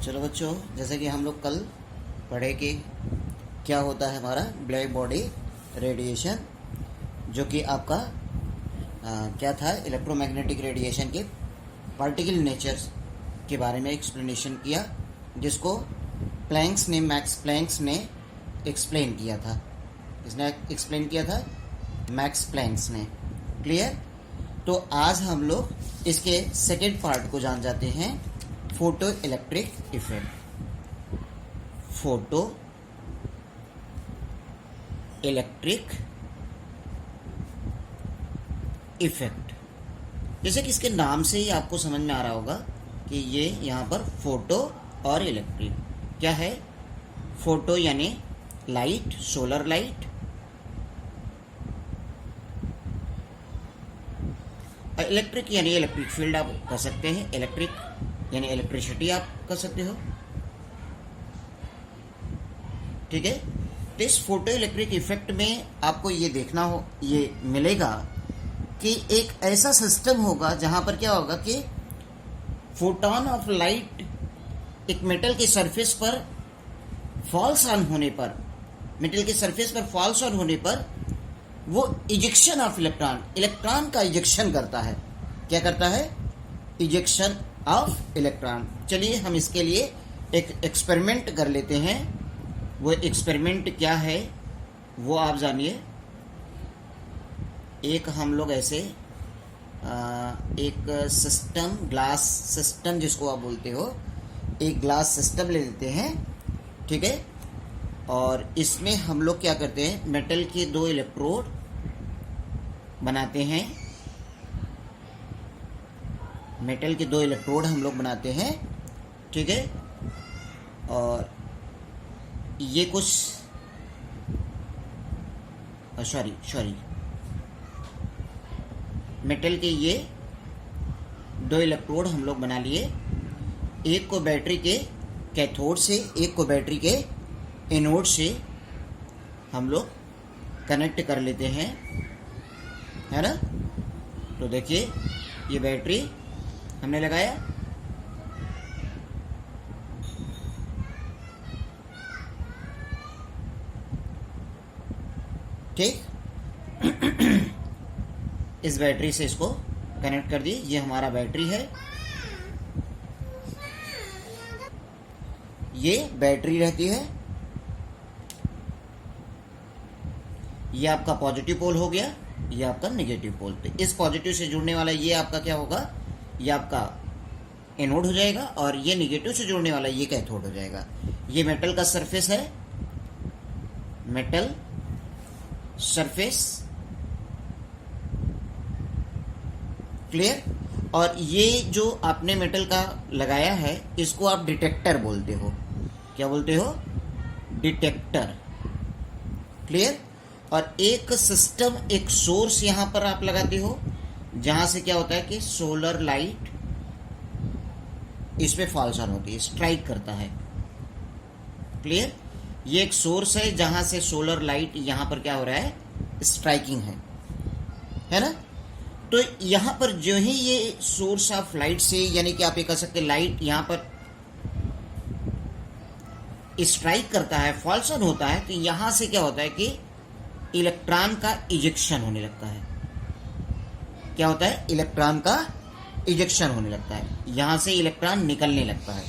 चलो बच्चों, जैसे कि हम लोग कल पढ़े कि क्या होता है हमारा ब्लैक बॉडी रेडिएशन, जो कि आपका क्या था, इलेक्ट्रोमैग्नेटिक रेडिएशन के पार्टिकल नेचर के बारे में एक्सप्लेनेशन किया, जिसको मैक्स प्लैंक्स ने एक्सप्लेन किया था। किसने एक्सप्लेन किया था? मैक्स प्लैंक्स ने। क्लियर? तो आज हम लोग इसके सेकेंड पार्ट को जान जाते हैं, photo electric effect. Photo electric effect, जैसे कि इसके नाम से ही आपको समझ में आ रहा होगा कि ये यहाँ पर फोटो और इलेक्ट्रिक क्या है। फोटो यानी लाइट, सोलर लाइट, इलेक्ट्रिक यानी इलेक्ट्रिक फील्ड आप कर सकते हैं, इलेक्ट्रिक यानी इलेक्ट्रिसिटी आप कर सकते हो। ठीक है, तो इस फोटो इलेक्ट्रिक इफेक्ट में आपको ये देखना हो, ये मिलेगा कि एक ऐसा सिस्टम होगा जहां पर क्या होगा कि फोटोन ऑफ लाइट एक मेटल के सरफेस पर फॉल्स ऑन होने पर, मेटल के सरफेस पर फॉल्स ऑन होने पर वो इजेक्शन ऑफ इलेक्ट्रॉन का इजेक्शन करता है। क्या करता है? Ejection of electron. चलिए हम इसके लिए एक एक्सपेरिमेंट कर लेते हैं। वो एक्सपेरिमेंट क्या है वो आप जानिए। एक हम लोग ऐसे एक सिस्टम, ग्लास सिस्टम जिसको आप बोलते हो, एक ग्लास सिस्टम ले लेते हैं। ठीक है, और इसमें हम लोग क्या करते हैं, मेटल के दो इलेक्ट्रोड बनाते हैं। मेटल के दो इलेक्ट्रोड हम लोग बनाते हैं। ठीक है, और ये कुछ सॉरी मेटल के ये दो इलेक्ट्रोड हम लोग बना लिए। एक को बैटरी के कैथोड से, एक को बैटरी के एनोड से हम लोग कनेक्ट कर लेते हैं, है ना। तो देखिए ये बैटरी हमने लगाया, ठीक। इस बैटरी से इसको कनेक्ट कर दी। ये हमारा बैटरी है, ये बैटरी रहती है। ये आपका पॉजिटिव पोल हो गया, ये आपका नेगेटिव पोल। तो इस पॉजिटिव से जुड़ने वाला ये आपका क्या होगा, ये आपका एनोड हो जाएगा, और ये नेगेटिव से जुड़ने वाला ये कैथोड हो जाएगा। ये मेटल का सरफेस है, मेटल सरफेस। क्लियर? और ये जो आपने मेटल का लगाया है, इसको आप डिटेक्टर बोलते हो। क्या बोलते हो? डिटेक्टर। क्लियर? और एक सिस्टम, एक सोर्स यहां पर आप लगाते हो, जहां से क्या होता है कि सोलर लाइट इसमें फॉल्स ऑन होती है, स्ट्राइक करता है। क्लियर? ये एक सोर्स है जहां से सोलर लाइट यहां पर क्या हो रहा है, स्ट्राइकिंग है ना। तो यहां पर जो ही ये सोर्स ऑफ लाइट से, यानी कि आप ये कह सकते हैं लाइट यहां पर स्ट्राइक करता है, फॉल्स ऑन होता है, तो यहां से क्या होता है कि इलेक्ट्रॉन का इजेक्शन होने लगता है। क्या होता है? इलेक्ट्रॉन का इजेक्शन होने लगता है। यहां से इलेक्ट्रॉन निकलने लगता है।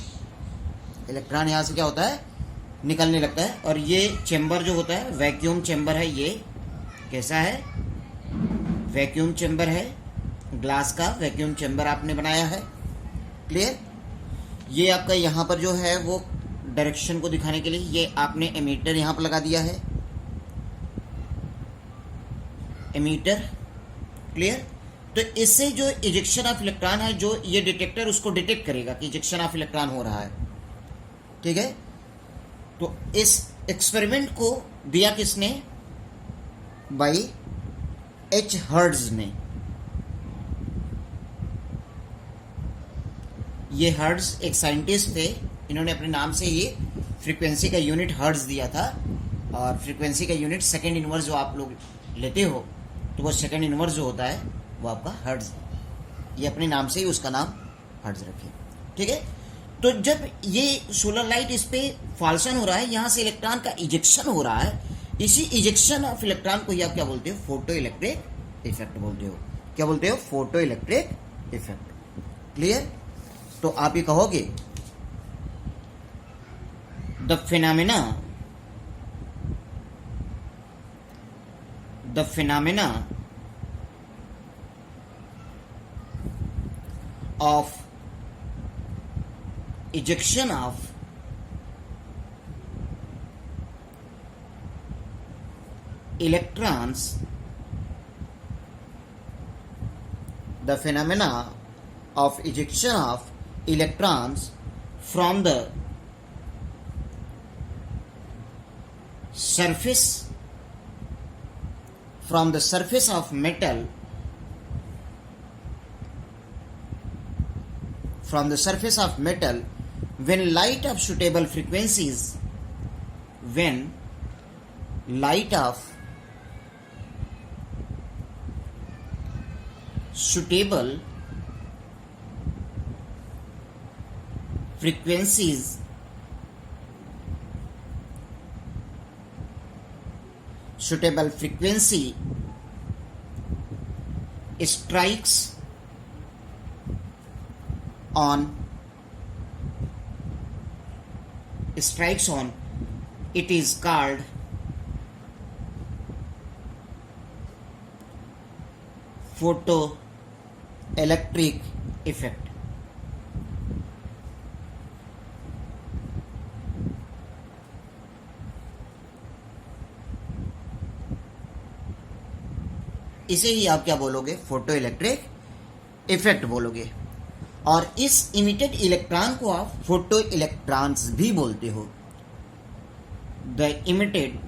इलेक्ट्रॉन यहां से क्या होता है, निकलने लगता है। और ये चेंबर जो होता है, वैक्यूम चेंबर है। ये कैसा है? वैक्यूम चेंबर है, ग्लास का वैक्यूम चेंबर आपने बनाया है। क्लियर? ये आपका यहां पर जो है वो डायरेक्शन को दिखाने के लिए ये आपने एमीटर यहां पर लगा दिया है, एमीटर। क्लियर? तो इससे जो इजेक्शन ऑफ इलेक्ट्रॉन है, जो ये डिटेक्टर उसको डिटेक्ट करेगा कि इजेक्शन ऑफ इलेक्ट्रॉन हो रहा है। ठीक है, तो इस एक्सपेरिमेंट को दिया किसने? बाई एच हर्ट्ज ने। ये हर्ट्ज एक साइंटिस्ट थे, इन्होंने अपने नाम से ये फ्रीक्वेंसी का यूनिट हर्ट्ज दिया था। और फ्रीक्वेंसी का यूनिट सेकेंड इनवर्स जो आप लोग लेते हो, तो वो सेकेंड इनवर्स जो होता है वो आपका हर्ट्ज, ये अपने नाम से ही उसका नाम हर्ट्ज रखे। ठीक है, तो जब ये सोलर लाइट इस पे फॉल्सन हो रहा है, यहां से इलेक्ट्रॉन का इजेक्शन हो रहा है, इसी इजेक्शन ऑफ इलेक्ट्रॉन को ही आप क्या बोलते हो? फोटो इलेक्ट्रिक इफेक्ट बोलते हो। क्या बोलते हो? Photo electric effect. क्लियर? तो आप ये कहोगे the phenomena of ejection of electrons, the phenomena of ejection of electrons from the surface of metal, from the surface of metal, when light of suitable frequencies, when light of suitable frequencies suitable frequency strikes on, it is called photoelectric effect. इसे ही आप क्या बोलोगे? Photo electric effect बोलोगे। और इस emitted electron को आप photo electrons भी बोलते हो। The emitted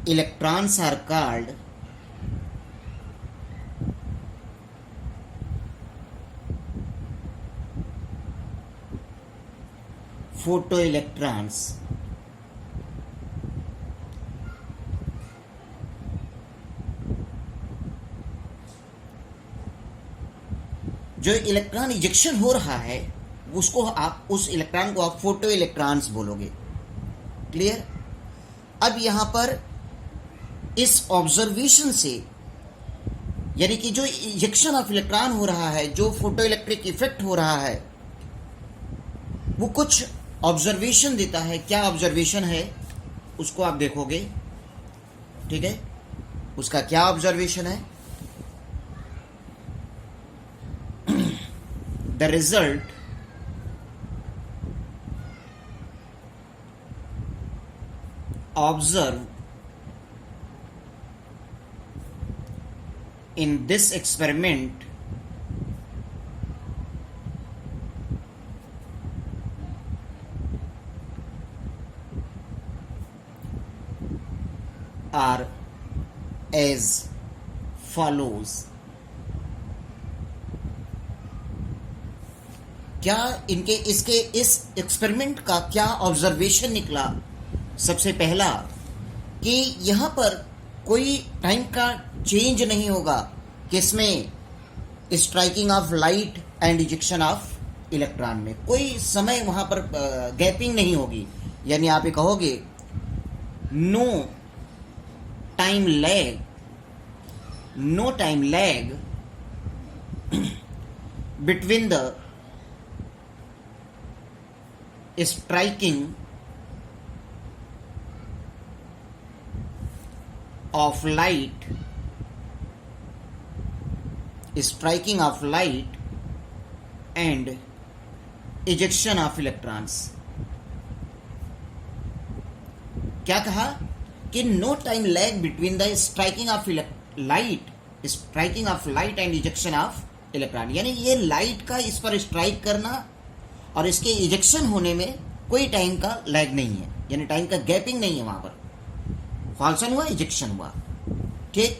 electrons are called photo electrons. जो इलेक्ट्रॉन इजेक्शन हो रहा है उसको आप, उस इलेक्ट्रॉन को आप फोटो इलेक्ट्रॉन्स बोलोगे। क्लियर? अब यहां पर इस ऑब्जर्वेशन से, यानी कि जो इजेक्शन ऑफ इलेक्ट्रॉन हो रहा है, जो फोटो इलेक्ट्रिक इफेक्ट हो रहा है, वो कुछ ऑब्जर्वेशन देता है। क्या ऑब्जर्वेशन है उसको आप देखोगे। ठीक है? उसका क्या ऑब्जर्वेशन है? The result observed in this experiment are as follows. क्या इनके इसके इस एक्सपेरिमेंट का क्या ऑब्जर्वेशन निकला? सबसे पहला कि यहां पर कोई टाइम का चेंज नहीं होगा, किसमें? Striking of light and ejection of electron में कोई समय वहां पर गैपिंग नहीं होगी। यानी आप ये कहोगे no time lag between the striking of light and ejection of electrons. क्या कहा? कि no time lag between the striking of light and ejection of electron. यानी ये लाइट का इस पर स्ट्राइक करना और इसके इजेक्शन होने में कोई टाइम का लैग नहीं है, यानी टाइम का गैपिंग नहीं है। वहां पर फॉल्सन हुआ, इजेक्शन हुआ। ठीक?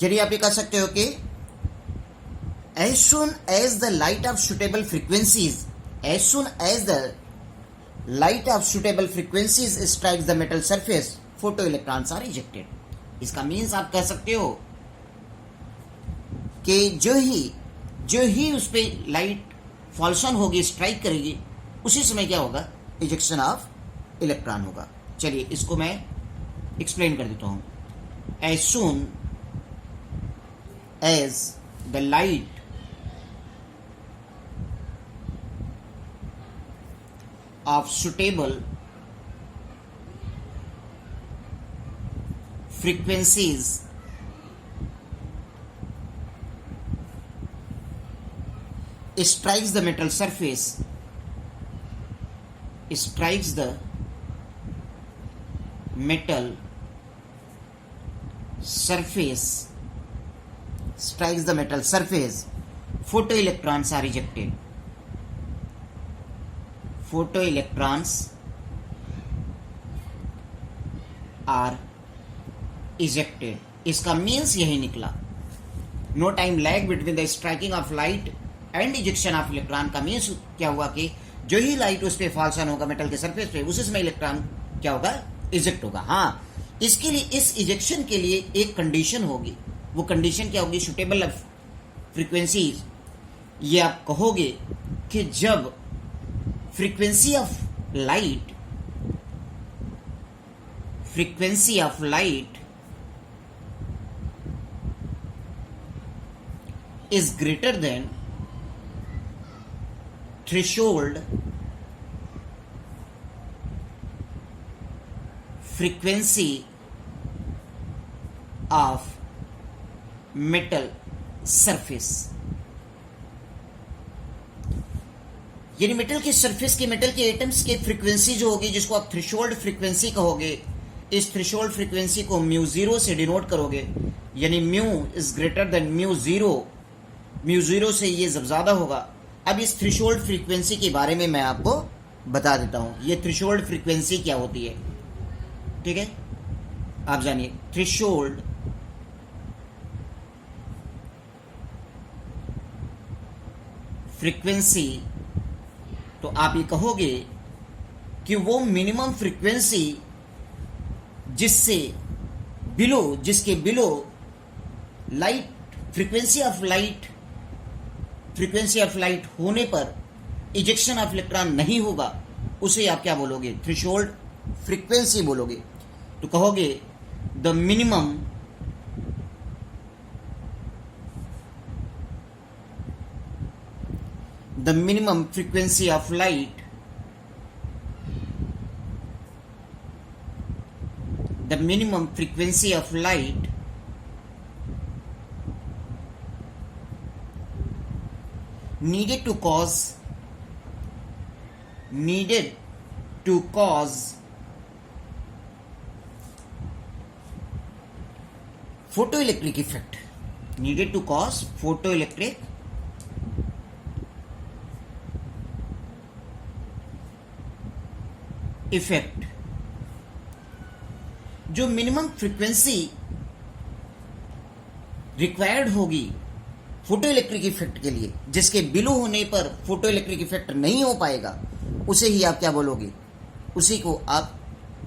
यदि आप ये कह सकते हो कि as soon as the light of suitable frequencies strikes the metal surface, photoelectrons are ejected. इसका मीन्स आप कह सकते हो कि जो ही उस पर लाइट फॉल्स ऑन होगी, स्ट्राइक करेगी, उसी समय क्या होगा, इजेक्शन ऑफ इलेक्ट्रॉन होगा। चलिए इसको मैं एक्सप्लेन कर देता हूं। As soon as the light of suitable frequencies strikes the metal surface, strikes the metal surface, strikes the metal surface, photoelectrons are ejected. Photoelectrons are ejected. इसका मीन्स यही निकला। No time lag between the striking of light and ejection of electron का means क्या हुआ कि जो ही light उस पर फॉल्स ऑन होगा मेटल के सरफेस पे, उसी समय इलेक्ट्रॉन क्या होगा, इजेक्ट होगा। हाँ, इसके लिए, इस इजेक्शन के लिए एक कंडीशन होगी। वो कंडीशन क्या होगी, सुटेबल फ्रीक्वेंसी। ये आप कहोगे कि जब frequency of light is greater than threshold frequency of metal surface। यानी मेटल के सरफेस के, मेटल के एटम्स की फ्रीक्वेंसी जो होगी, जिसको आप थ्रेशोल्ड फ्रीक्वेंसी कहोगे, इस थ्रेशोल्ड फ्रीक्वेंसी को म्यू जीरो से डिनोट करोगे। यानी mu is greater than mu zero से ये जब ज्यादा होगा। अब इस थ्रेशोल्ड फ्रीक्वेंसी के बारे में मैं आपको बता देता हूं, ये थ्रेशोल्ड फ्रीक्वेंसी क्या होती है। ठीक है, आप जानिए थ्रेशोल्ड फ्रीक्वेंसी। तो आप ये कहोगे कि वो मिनिमम फ्रीक्वेंसी जिसके below light frequency of light होने पर इजेक्शन ऑफ इलेक्ट्रॉन नहीं होगा, उसे आप क्या बोलोगे, थ्रेशोल्ड फ्रीक्वेंसी बोलोगे। तो कहोगे the minimum frequency of light, the minimum frequency of light needed to cause photoelectric effect, needed to cause photoelectric effect. जो मिनिमम फ्रीक्वेंसी रिक्वायर्ड होगी फोटो इलेक्ट्रिक इफेक्ट के लिए, जिसके बिलो होने पर फोटो इलेक्ट्रिक इफेक्ट नहीं हो पाएगा, उसे ही आप क्या बोलोगे, उसी को आप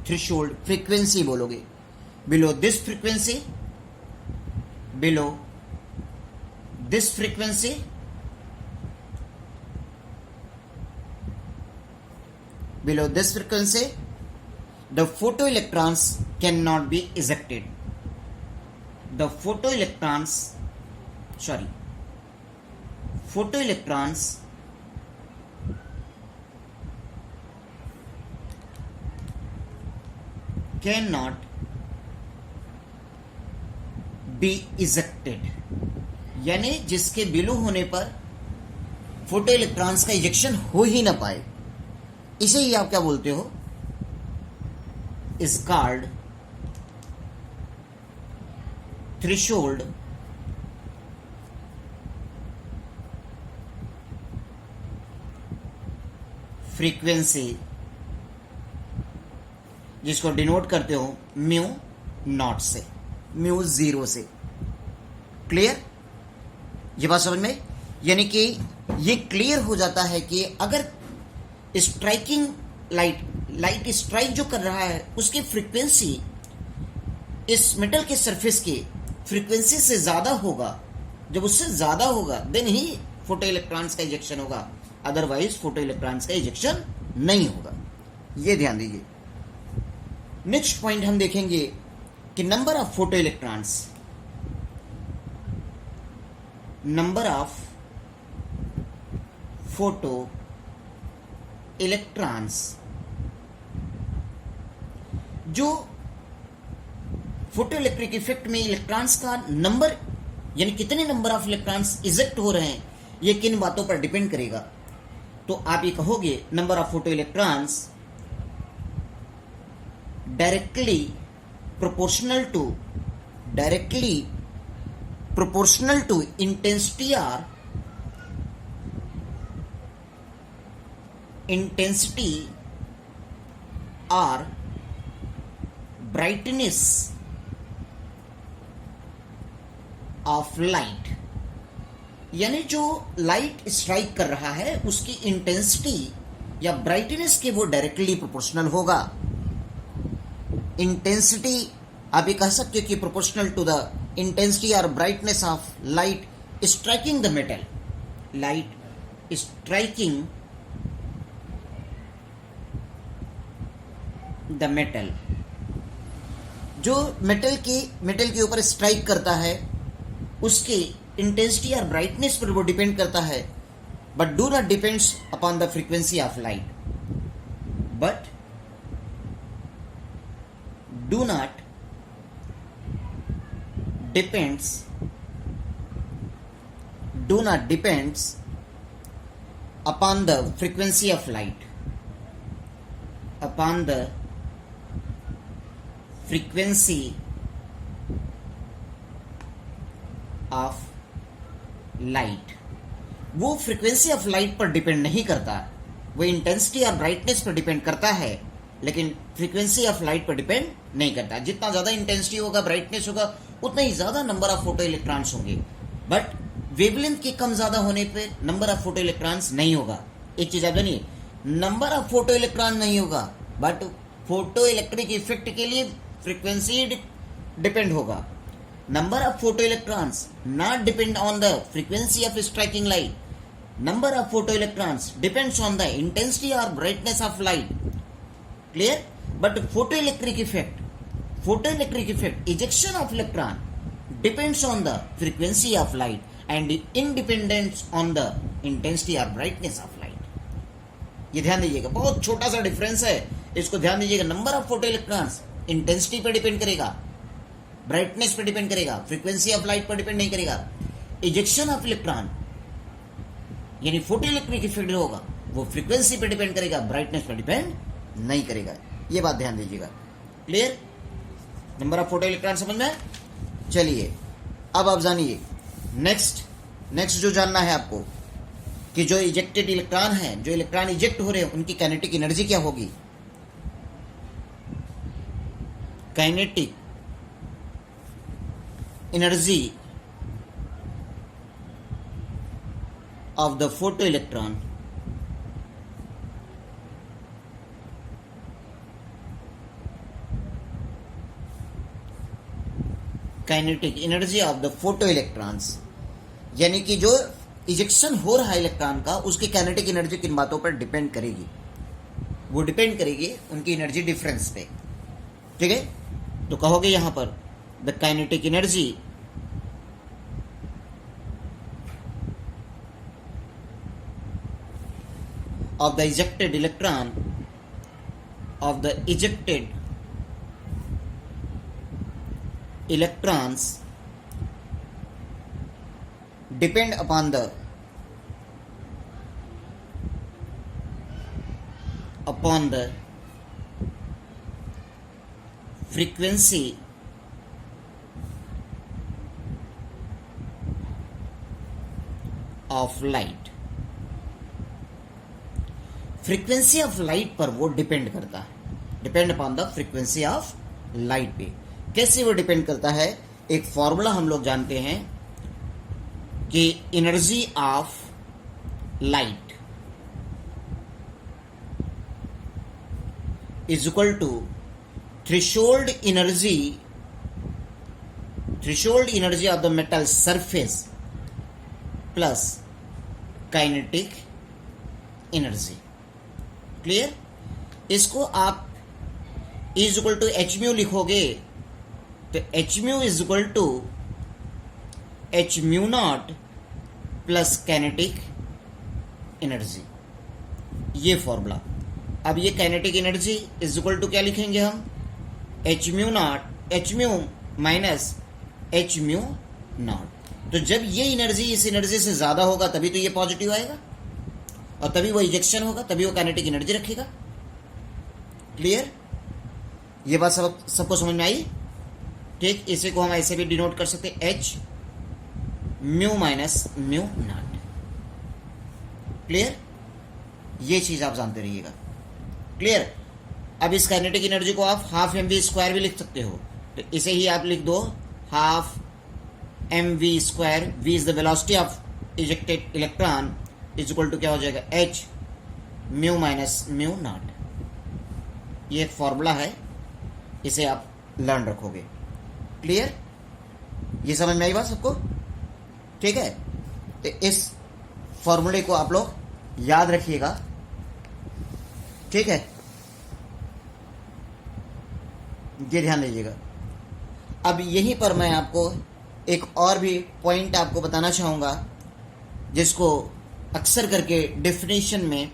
थ्रेशोल्ड फ्रीक्वेंसी बोलोगे। Below this frequency below this frequency the photoelectrons cannot be ejected. The photoelectrons cannot be ejected, यानी जिसके बिलो होने पर फोटो इलेक्ट्रॉन्स का इजेक्शन हो ही ना पाए, इसे ही आप क्या बोलते हो, इज कॉल्ड थ्रेशोल्ड फ्रीक्वेंसी, जिसको डिनोट करते हो म्यू नॉट से, म्यू जीरो से। क्लियर, ये बात समझ में? यानी कि ये क्लियर हो जाता है कि अगर स्ट्राइकिंग लाइट स्ट्राइक जो कर रहा है, उसकी फ्रीक्वेंसी इस मेटल के सरफेस की फ्रीक्वेंसी से ज्यादा होगा, जब उससे ज्यादा होगा देन ही फोटो इलेक्ट्रॉन्स का इजेक्शन होगा, अदरवाइज फोटो इलेक्ट्रॉन्स का इजेक्शन नहीं होगा। ये ध्यान दीजिए। नेक्स्ट पॉइंट हम देखेंगे कि number of photo electrons, number of photo electrons, जो फोटो इलेक्ट्रिक इफेक्ट में इलेक्ट्रॉन्स का नंबर यानी कितने नंबर ऑफ इलेक्ट्रॉन्स इजेक्ट हो रहे हैं, ये किन बातों पर डिपेंड करेगा। तो आप ये कहोगे number of photo electrons directly proportional to intensity और ब्राइटनेस ऑफ लाइट, यानी जो लाइट स्ट्राइक कर रहा है उसकी इंटेंसिटी या ब्राइटनेस के वो डायरेक्टली प्रोपोर्शनल होगा। इंटेंसिटी आप ये कह सकते हो कि प्रोपोर्शनल टू द इंटेंसिटी और brightness of light striking the metal, light striking the metal, जो मेटल के ऊपर स्ट्राइक करता है उसकी इंटेंसिटी और ब्राइटनेस पर वो डिपेंड करता है, but do not depends upon the frequency of light, but do not depends upon the frequency of light, upon the frequency of light। वो फ्रीक्वेंसी ऑफ लाइट पर डिपेंड नहीं करता, वो इंटेंसिटी और ब्राइटनेस पर डिपेंड करता है, लेकिन फ्रीक्वेंसी ऑफ लाइट पर डिपेंड नहीं करता। जितना ज्यादा इंटेंसिटी होगा, ब्राइटनेस होगा, उतना ही ज्यादा नंबर ऑफ फोटो इलेक्ट्रॉन्स होंगे, बट वेवलेंथ के कम ज्यादा होने पे नंबर ऑफ फोटो इलेक्ट्रॉन्स नहीं होगा। एक चीज आप जानिए, नंबर ऑफ फोटो इलेक्ट्रॉन नहीं होगा, बट फोटो इलेक्ट्रिक इफेक्ट के लिए फ्रीक्वेंसी डिपेंड होगा। Number of photo electrons not depend on the frequency of striking light, number of photo electrons depends on the intensity और brightness of light. Clear? But photo electric effect ejection of electron depends on the frequency of light and independence on the intensity or brightness of light। ये ध्यान दीजिएगा, बहुत छोटा सा difference है, इसको ध्यान दीजिएगा। Number of photo electrons intensity पर डिपेंड करेगा, ब्राइटनेस पर डिपेंड करेगा, फ्रीक्वेंसी ऑफ लाइट पर डिपेंड नहीं करेगा। इजेक्शन ऑफ इलेक्ट्रॉन यानी फोटो इलेक्ट्रिक इफेक्ट होगा वो फ्रीक्वेंसी पर डिपेंड करेगा, ब्राइटनेस पर डिपेंड नहीं करेगा। ये बात ध्यान दीजिएगा। Clear? Number of photo electron समझ में? चलिए अब आप जानिए नेक्स्ट जो जानना है आपको कि जो इजेक्टेड इलेक्ट्रॉन है, जो इलेक्ट्रॉन इजेक्ट हो रहे हैं, उनकी काइनेटिक एनर्जी क्या होगी। Kinetic energy of the photo electron kinetic energy of the photo electrons, यानी कि जो इजेक्शन हो रहा है इलेक्ट्रॉन का, उसकी काइनेटिक एनर्जी किन बातों पर डिपेंड करेगी। वो डिपेंड करेगी उनकी एनर्जी डिफरेंस पे। ठीक है? तो कहोगे यहां पर the kinetic energy of the ejected electron of the ejected electrons depend upon the frequency of light। Frequency of light पर वो डिपेंड करता है, depend upon the frequency of light पे। कैसे वो डिपेंड करता है? एक फॉर्मूला हम लोग जानते हैं कि energy of light is equal to threshold energy threshold energy of the metal surface plus kinetic energy. Clear? इसको आप is equal to H mu लिखोगे तो H mu is equal to H mu not plus kinetic energy, ये formula. अब ये kinetic energy is equal to क्या लिखेंगे हम, H mu not, H mu minus H mu not. तो जब ये एनर्जी इस एनर्जी से ज्यादा होगा तभी तो ये पॉजिटिव आएगा और तभी वो इजेक्शन होगा, तभी वो काइनेटिक एनर्जी रखेगा। क्लियर? ये बात सबको समझ में आई? ठीक, इसे को हम ऐसे भी डिनोट कर सकते हैं, H mu minus mu not. Clear? ये चीज आप जानते रहिएगा। क्लियर? अब इस काइनेटिक एनर्जी को आप हाफ एम वी स्क्वायर भी लिख सकते हो, तो इसे ही आप लिख दो half M V square, V is the velocity of ejected electron, is equal to क्या हो जाएगा, H mu minus mu not. ये एक फॉर्मूला है, इसे आप लर्न रखोगे। क्लियर? ये समझ में आई बात सबको? ठीक है, तो इस फॉर्मूले को आप लोग याद रखिएगा। ठीक है, ये ध्यान दीजिएगा। अब यहीं पर मैं आपको एक और भी पॉइंट आपको बताना चाहूंगा जिसको अक्सर करके डेफिनेशन में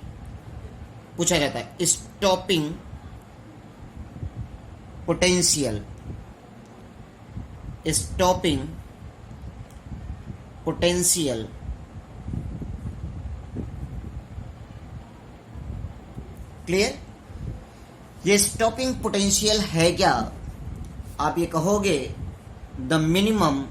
पूछा जाता है, stopping potential. Stopping potential clear? ये स्टॉपिंग पोटेंशियल है क्या? आप ये कहोगे the minimum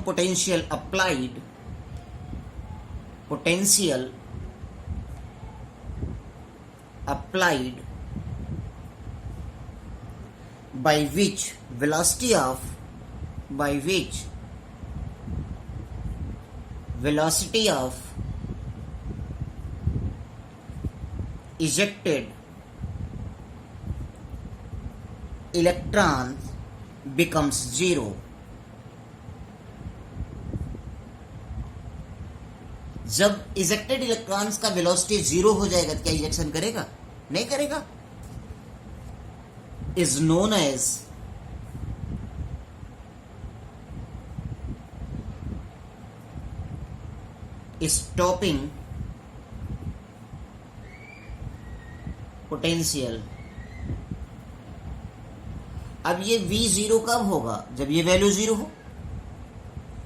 potential applied by which velocity of ejected electron becomes zero। जब इजेक्टेड इलेक्ट्रॉन्स का वेलोसिटी जीरो हो जाएगा तो क्या इजेक्शन करेगा? नहीं करेगा। Is known as stopping potential. अब ये V0 कब होगा? जब ये वैल्यू जीरो हो।